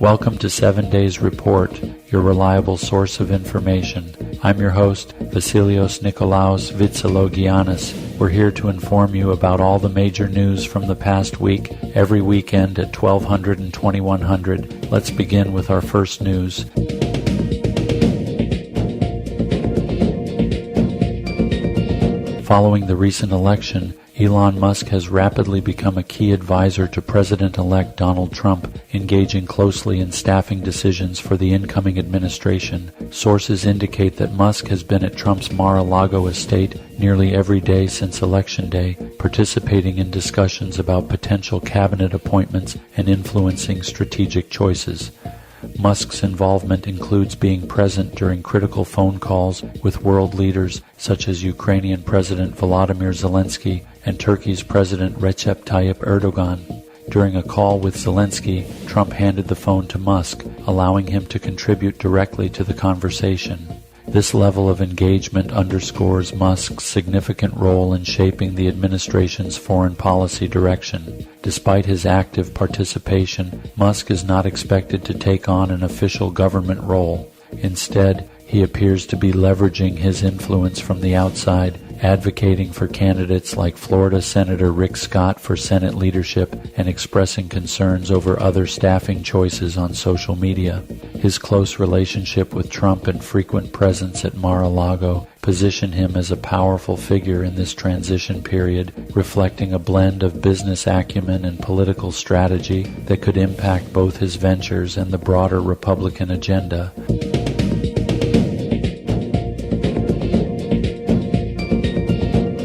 Welcome to 7 Days Report, your reliable source of information. I'm your host, Vasilios Nikolaos Vitsalogiannis. We're here to inform you about all the major news from the past week, every weekend at 1200 and 2100. Let's begin with our first news. Following the recent election, Elon Musk has rapidly become a key advisor to President-elect Donald Trump, engaging closely in staffing decisions for the incoming administration. Sources indicate that Musk has been at Trump's Mar-a-Lago estate nearly every day since Election Day, participating in discussions about potential cabinet appointments and influencing strategic choices. Musk's involvement includes being present during critical phone calls with world leaders such as Ukrainian President Volodymyr Zelensky and Turkey's President Recep Tayyip Erdogan. During a call with Zelensky, Trump handed the phone to Musk, allowing him to contribute directly to the conversation. This level of engagement underscores Musk's significant role in shaping the administration's foreign policy direction. Despite his active participation, Musk is not expected to take on an official government role. Instead, he appears to be leveraging his influence from the outside, advocating for candidates like Florida Senator Rick Scott for Senate leadership and expressing concerns over other staffing choices on social media. His close relationship with Trump and frequent presence at Mar-a-Lago position him as a powerful figure in this transition period, reflecting a blend of business acumen and political strategy that could impact both his ventures and the broader Republican agenda.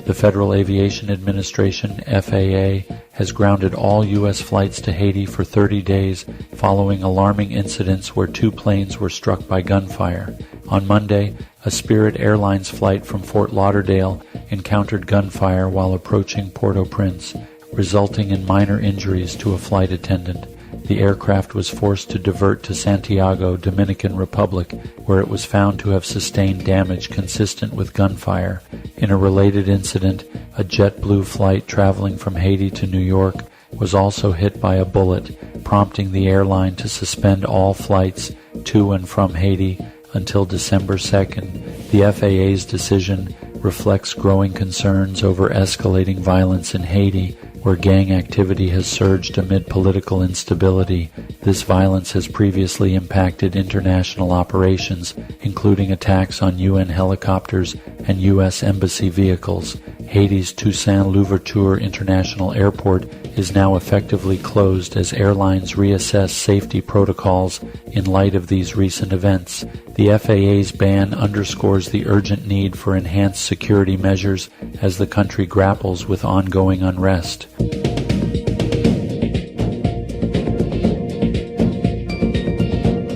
The Federal Aviation Administration, FAA, has grounded all U.S. flights to Haiti for 30 days following alarming incidents where 2 planes were struck by gunfire. On Monday, a Spirit Airlines flight from Fort Lauderdale encountered gunfire while approaching Port-au-Prince, resulting in minor injuries to a flight attendant. The aircraft was forced to divert to Santiago, Dominican Republic, where it was found to have sustained damage consistent with gunfire. In a related incident, a JetBlue flight traveling from Haiti to New York was also hit by a bullet, prompting the airline to suspend all flights to and from Haiti until December 2nd. The FAA's decision reflects growing concerns over escalating violence in Haiti, where gang activity has surged amid political instability. This violence has previously impacted international operations, including attacks on UN helicopters and U.S. embassy vehicles. Haiti's Toussaint Louverture International Airport is now effectively closed as airlines reassess safety protocols in light of these recent events. The FAA's ban underscores the urgent need for enhanced security measures as the country grapples with ongoing unrest.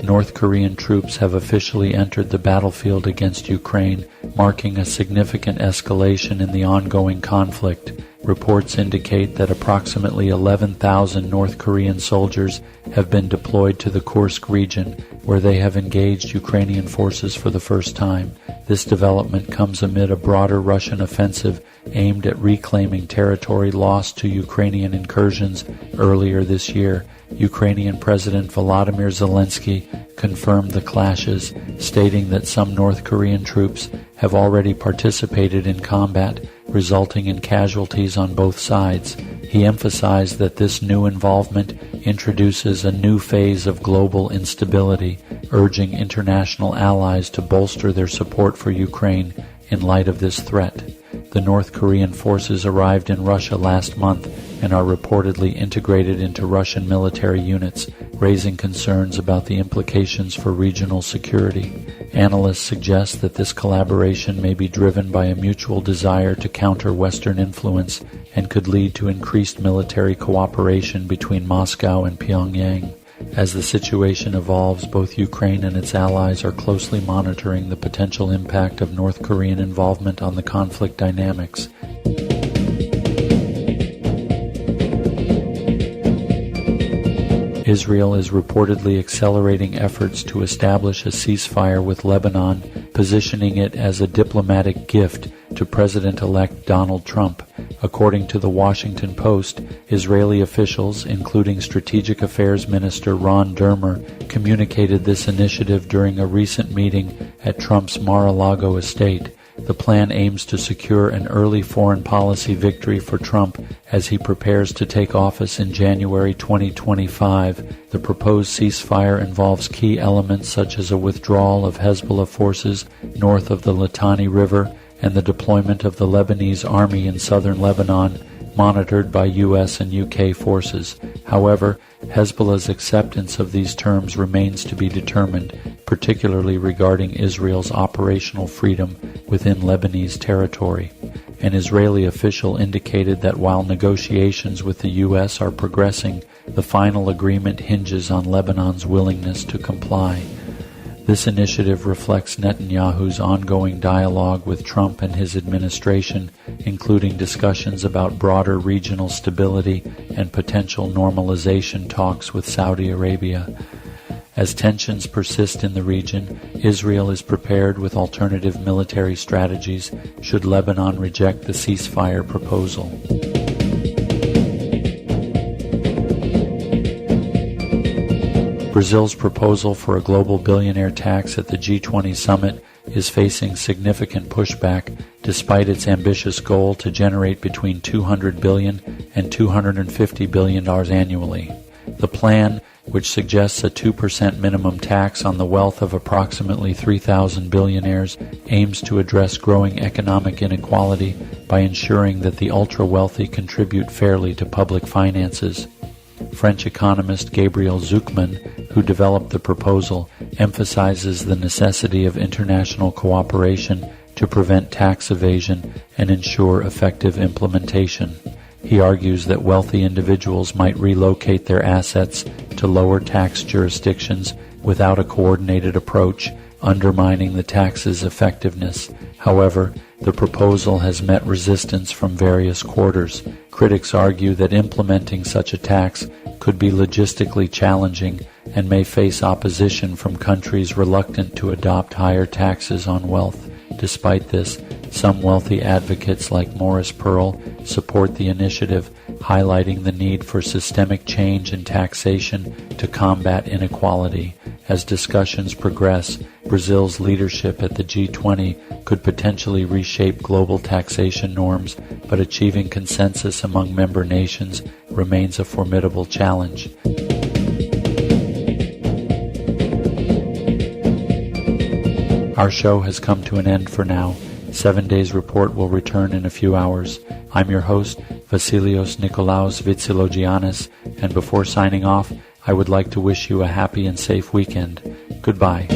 North Korean troops have officially entered the battlefield against Ukraine, marking a significant escalation in the ongoing conflict. Reports indicate that approximately 11,000 North Korean soldiers have been deployed to the Kursk region, where they have engaged Ukrainian forces for the first time. This development comes amid a broader Russian offensive aimed at reclaiming territory lost to Ukrainian incursions earlier this year. Ukrainian President Volodymyr Zelensky confirmed the clashes, stating that some North Korean troops have already participated in combat, resulting in casualties on both sides. He emphasized that this new involvement introduces a new phase of global instability, urging international allies to bolster their support for Ukraine in light of this threat. The North Korean forces arrived in Russia last month and are reportedly integrated into Russian military units, raising concerns about the implications for regional security. Analysts suggest that this collaboration may be driven by a mutual desire to counter Western influence and could lead to increased military cooperation between Moscow and Pyongyang. As the situation evolves, both Ukraine and its allies are closely monitoring the potential impact of North Korean involvement on the conflict dynamics. Israel is reportedly accelerating efforts to establish a ceasefire with Lebanon, positioning it as a diplomatic gift to President-elect Donald Trump. According to the Washington Post, Israeli officials, including Strategic Affairs Minister Ron Dermer, communicated this initiative during a recent meeting at Trump's Mar-a-Lago estate. The plan aims to secure an early foreign policy victory for Trump as he prepares to take office in January 2025. The proposed ceasefire involves key elements such as a withdrawal of Hezbollah forces north of the Litani River and the deployment of the Lebanese army in southern Lebanon, monitored by U.S. and U.K. forces. However, Hezbollah's acceptance of these terms remains to be determined, particularly regarding Israel's operational freedom within Lebanese territory. An Israeli official indicated that while negotiations with the U.S. are progressing, the final agreement hinges on Lebanon's willingness to comply. This initiative reflects Netanyahu's ongoing dialogue with Trump and his administration, including discussions about broader regional stability and potential normalization talks with Saudi Arabia. As tensions persist in the region, Israel is prepared with alternative military strategies should Lebanon reject the ceasefire proposal. Brazil's proposal for a global billionaire tax at the G20 summit is facing significant pushback despite its ambitious goal to generate between $200 billion and $250 billion annually. The plan, which suggests a 2% minimum tax on the wealth of approximately 3,000 billionaires, aims to address growing economic inequality by ensuring that the ultra-wealthy contribute fairly to public finances. French economist Gabriel Zucman, who developed the proposal, emphasizes the necessity of international cooperation to prevent tax evasion and ensure effective implementation. He argues that wealthy individuals might relocate their assets to lower tax jurisdictions without a coordinated approach, undermining the tax's effectiveness. However, the proposal has met resistance from various quarters. Critics argue that implementing such a tax could be logistically challenging and may face opposition from countries reluctant to adopt higher taxes on wealth. Despite this, some wealthy advocates like Maurice Pearl support the initiative, highlighting the need for systemic change in taxation to combat inequality. As discussions progress, Brazil's leadership at the G20 could potentially reshape global taxation norms, but achieving consensus among member nations remains a formidable challenge. Our show has come to an end for now. 7 Days Report will return in a few hours. I'm your host, Vasilios Nikolaos Vitsilogiannis, and before signing off, I would like to wish you a happy and safe weekend. Goodbye.